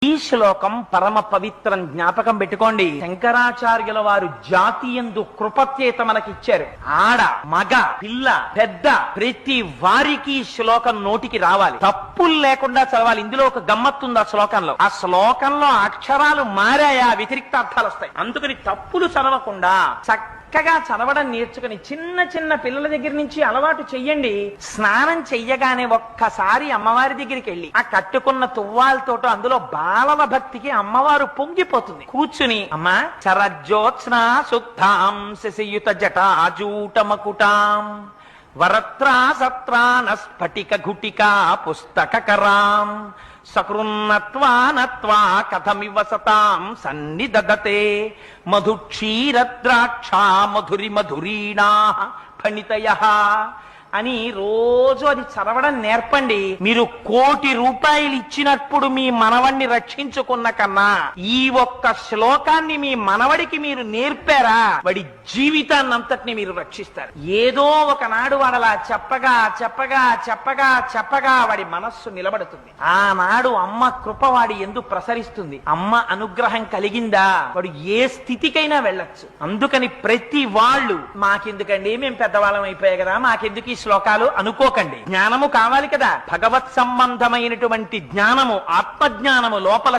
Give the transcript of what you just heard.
ఈ శ్లోకం పరమ పవిత్రం, జ్ఞాపకం పెట్టుకోండి. శంకరాచార్యుల వారు జాతియందు కృపచేత మనకిచ్చారు. ఆడ మగ పిల్ల పెద్ద ప్రతి వారికి శ్లోకం నోటికి రావాలి, తప్పులు లేకుండా చదవాలి. ఇందులో ఒక గమ్మత్తుంది ఆ శ్లోకంలో. ఆ శ్లోకంలో అక్షరాలు మారాయా వ్యతిరిక్త అర్థాలు వస్తాయి. అందుకని తప్పులు చదవకుండా చక్కగా చదవడం నేర్చుకుని చిన్న చిన్న పిల్లల దగ్గర నుంచి అలవాటు చెయ్యండి. స్నానం చెయ్యగానే ఒక్కసారి అమ్మవారి దగ్గరికి వెళ్ళి ఆ కట్టుకున్న తువ్వాలతోటో అందులో బాలల భక్తికి అమ్మవారు పొంగిపోతుంది. కూర్చుని అమ్మా చరజ్యోత్స్నా సుక్తాం శశియుత జటాజూట మకుటాం వరత్రా సత్రాన స్ఫటిక ఘుటికా పుస్తకరాం సకృన్నత్వా కథమివ సతాం సన్నిదదతే మధుక్షీరద్రాక్షా మధురి మధురీణా ఫణితయః అని రోజు అది చదవడం నేర్పండి. మీరు 1,00,00,000 రూపాయలు ఇచ్చినప్పుడు మీ మనవణ్ణి రక్షించుకున్న కన్నా ఈ ఒక్క శ్లోకాన్ని మీ మనవడికి మీరు నేర్పారా, వాడి జీవితాన్నంతటిని మీరు రక్షిస్తారు. ఏదో ఒకనాడు వాడలా చెప్పగా చెప్పగా చెప్పగా చెప్పగా వాడి మనస్సు నిలబడుతుంది. ఆనాడు అమ్మ కృప వాడి ఎందు ప్రసరిస్తుంది. అమ్మ అనుగ్రహం కలిగిందా వాడు ఏ స్థితికైనా వెళ్ళొచ్చు. అందుకని ప్రతి వాళ్ళు మాకెందుకండి, మేము పెద్దవాళ్ళం అయిపోయాయి కదా, మాకెందుకు ఈ శ్లోకాలు అనుకోకండి. జ్ఞానము కావాలి కదా, భగవత్ సంబంధమైనటువంటి జ్ఞానము, ఆత్మజ్ఞానము లోపల